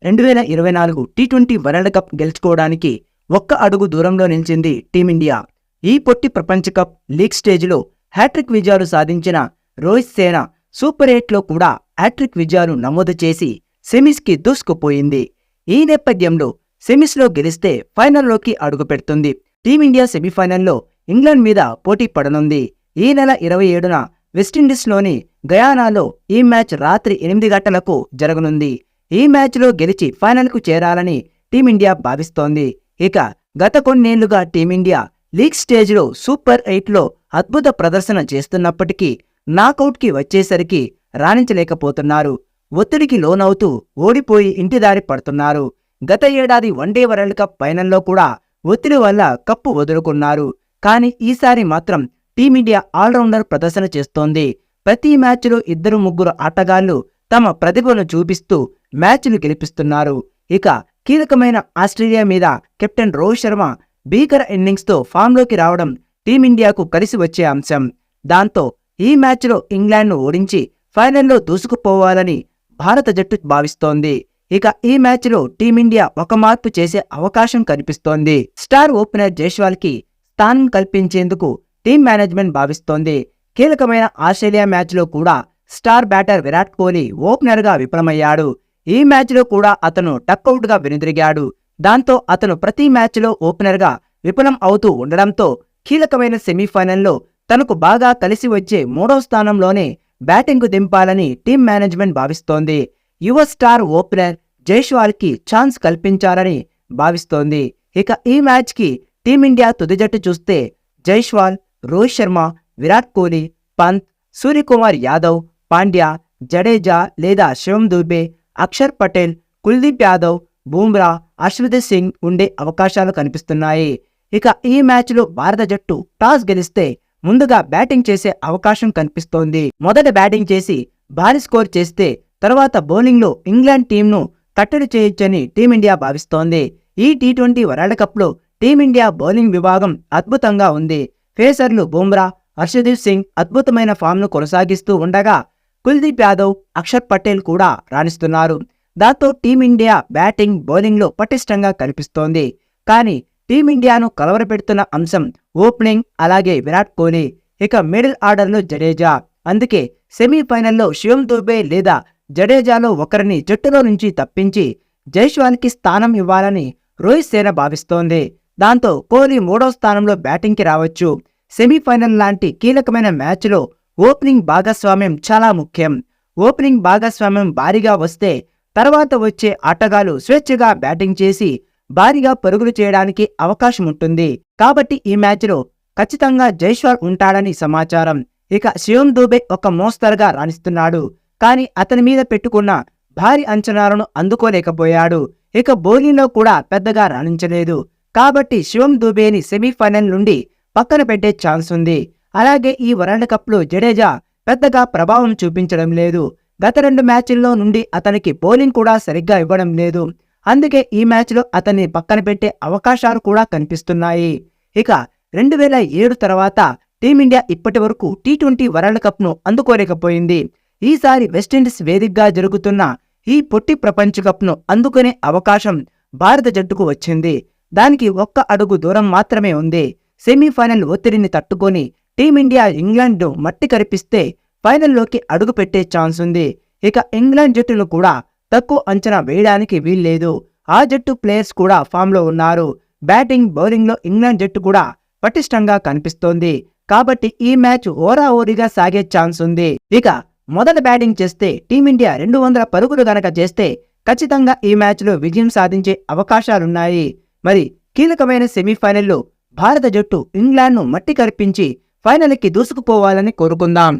2024 T20 world cup గెలుచుకోవడానికి ఒక్క అడుగు దూరంలో నిలిచింది టీమిండియా. ఈ పొట్టి ప్రపంచ కప్ లీగ్ స్టేజ్లో హ్యాట్రిక్ విజయాలు సాధించిన రోహిత్ సేన సూపర్ 8లో కూడా హ్యాట్రిక్ విజయాలు నమోదు చేసి సెమీస్కి దూసుకుపోయింది. ఈ నేపథ్యంలో సెమీస్లో గెలిస్తే ఫైనల్లోకి అడుగుపెడుతుంది. టీమిండియా సెమీఫైనల్లో ఇంగ్లాండ్ మీద పోటీ పడనుంది. ఈ నెల 27న వెస్టిండీస్లోని గయానాలో ఈ మ్యాచ్ రాత్రి 8 గంటలకు జరగనుంది. ఈ మ్యాచ్లో గెలిచి ఫైనల్కు చేరాలని టీమిండియా భావిస్తోంది. ఇక గత కొన్నేళ్లుగా టీమిండియా లీగ్ స్టేజ్లో సూపర్ 8లో అద్భుత ప్రదర్శన చేస్తున్నప్పటికీ నాకౌట్కి వచ్చేసరికి రాణించలేకపోతున్నారు. ఒత్తిడికి లోనవుతూ ఓడిపోయి ఇంటిదారి పడుతున్నారు. గత ఏడాది వన్డే వరల్డ్ కప్ ఫైనల్లో కూడా ఒత్తిడి వల్ల కప్పు వదులుకున్నారు. కానీ ఈసారి మాత్రం టీమిండియా ఆల్రౌండర్ ప్రదర్శన చేస్తోంది. ప్రతి మ్యాచ్లో 2-3 ఆటగాళ్లు తమ ప్రతిభను చూపిస్తూ మ్యాచ్లు గెలిపిస్తున్నారు. ఇక కీలకమైన ఆస్ట్రేలియా మీద కెప్టెన్ రోహిత్ శర్మ భీకర ఇన్నింగ్స్తో ఫామ్లోకి రావడం టీమిండియాకు కలిసి వచ్చే అంశం. దాంతో ఈ మ్యాచ్లో ఇంగ్లాండ్ను ఓడించి ఫైనల్లో దూసుకుపోవాలని భారత జట్టు భావిస్తోంది. ఇక ఈ మ్యాచ్లో టీమిండియా ఒక మార్పు చేసే అవకాశం కనిపిస్తోంది. స్టార్ ఓపెనర్ జైస్వాల్కి స్థానం కల్పించేందుకు టీం మేనేజ్మెంట్ భావిస్తోంది. కీలకమైన ఆస్ట్రేలియా మ్యాచ్లో కూడా స్టార్ బ్యాటర్ విరాట్ కోహ్లీ ఓపెనర్గా విఫలమయ్యాడు. ఈ మ్యాచ్లో కూడా అతను టక్అవుట్గా వెనుదిరిగాడు. దాంతో అతను ప్రతి మ్యాచ్లో ఓపెనర్గా విఫలం అవుతూ ఉండడంతో కీలకమైన సెమీఫైనల్లో తనకు బాగా కలిసి వచ్చే 3వ స్థానంలోనే బ్యాటింగ్కు దింపాలని టీం మేనేజ్మెంట్ భావిస్తోంది. యువ స్టార్ ఓపెనర్ జైస్వాల్కి ఛాన్స్ కల్పించాలని భావిస్తోంది. ఇక ఈ మ్యాచ్కి టీమిండియా తుది జట్టు చూస్తే జైస్వాల్, రోహిత్ శర్మ, విరాట్ కోహ్లీ, పంత్, సూర్యకుమార్ యాదవ్, పాండ్యా, జడేజా లేదా శివం దూబే, అక్షర్ పటేల్, కుల్దీప్ యాదవ్, బూమ్రా, అర్షదీప్ సింగ్ ఉండే అవకాశాలు కనిపిస్తున్నాయి. ఇక ఈ మ్యాచ్లో భారత జట్టు టాస్ గెలిస్తే ముందుగా బ్యాటింగ్ చేసే అవకాశం కనిపిస్తోంది. మొదట బ్యాటింగ్ చేసి భారీ స్కోర్ చేస్తే తర్వాత బౌలింగ్లో ఇంగ్లాండ్ టీంను కట్టడి చేయొచ్చని టీమిండియా భావిస్తోంది. ఈ టీ20 వరల్డ్ కప్లో టీమిండియా బౌలింగ్ విభాగం అద్భుతంగా ఉంది. పేసర్లు బూమ్రా, హర్షదీప్ సింగ్ అద్భుతమైన ఫామ్ను కొనసాగిస్తూ ఉండగా కుల్దీప్ యాదవ్, అక్షర్ పటేల్ కూడా రాణిస్తున్నారు. దాంతో టీమిండియా బ్యాటింగ్, బౌలింగ్లో పటిష్టంగా కనిపిస్తోంది. కానీ టీమిండియాను కలవరపెడుతున్న అంశం ఓపెనింగ్, అలాగే విరాట్ కోహ్లీ. ఇక మిడిల్ ఆర్డర్లో జడేజా. అందుకే సెమీఫైనల్లో శివం దూబే లేదా జడేజాలో ఒకరిని జట్టులో నుంచి తప్పించి జైస్వాల్కి స్థానం ఇవ్వాలని రోహిత్ సేన భావిస్తోంది. దాంతో కోహ్లీ 3వ స్థానంలో బ్యాటింగ్కి రావచ్చు. సెమీఫైనల్ లాంటి కీలకమైన మ్యాచ్లో ఓపెనింగ్ భాగస్వామ్యం చాలా ముఖ్యం. ఓపెనింగ్ భాగస్వామ్యం భారీగా వస్తే తర్వాత వచ్చే ఆటగాళ్లు స్వేచ్ఛగా బ్యాటింగ్ చేసి భారీగా పరుగులు చేయడానికి అవకాశం ఉంటుంది. కాబట్టి ఈ మ్యాచ్లో ఖచ్చితంగా జైస్వాల్ ఉంటాడని సమాచారం. ఇక శివం దూబే ఒక మోస్తరుగా రాణిస్తున్నాడు. కానీ అతని మీద పెట్టుకున్న భారీ అంచనాలను అందుకోలేకపోయాడు. ఇక బౌలింగ్లో కూడా పెద్దగా రాణించలేదు. కాబట్టి శివం దూబేని సెమీఫైనల్ నుండి పక్కన పెట్టే ఛాన్స్ ఉంది. అలాగే ఈ వరల్డ్ కప్లో జడేజా పెద్దగా ప్రభావం చూపించడం లేదు. గత 2 మ్యాచ్ల్లో నుండి అతనికి బౌలింగ్ కూడా సరిగ్గా ఇవ్వడం లేదు. అందుకే ఈ మ్యాచ్లో అతన్ని పక్కన పెట్టే అవకాశాలు కూడా కనిపిస్తున్నాయి. ఇక 2007 తర్వాత టీమిండియా ఇప్పటి వరకు టీ20 వరల్డ్ కప్ను అందుకోలేకపోయింది. ఈసారి వెస్టిండీస్ వేదికగా జరుగుతున్న ఈ పొట్టి ప్రపంచ కప్ను అందుకునే అవకాశం భారత జట్టుకు వచ్చింది. దానికి ఒక్క అడుగు దూరం మాత్రమే ఉంది. సెమీఫైనల్ ఒత్తిడిని తట్టుకొని టీమిండియా ఇంగ్లాండ్ను మట్టి కరిపిస్తే ఫైనల్లోకి అడుగు పెట్టే ఛాన్స్ ఉంది. ఇక ఇంగ్లాండ్ జట్టును కూడా తక్కువ అంచనా వేయడానికి వీల్లేదు. ఆ జట్టు ప్లేయర్స్ కూడా ఫామ్లో ఉన్నారు. బ్యాటింగ్, బౌలింగ్లో ఇంగ్లాండ్ జట్టు కూడా పటిష్టంగా కనిపిస్తోంది. కాబట్టి ఈ మ్యాచ్ ఓరాఓరిగా సాగే ఛాన్స్ ఉంది. ఇక మొదట బ్యాటింగ్ చేస్తే టీమిండియా 200 పరుగులు గనక చేస్తే ఖచ్చితంగా ఈ మ్యాచ్లో విజయం సాధించే అవకాశాలున్నాయి. మరి కీలకమైన సెమీఫైనల్లో భారత జట్టు ఇంగ్లాండ్ను మట్టి కరిపించి ఫైనల్కి దూసుకుపోవాలని కోరుకుందాం.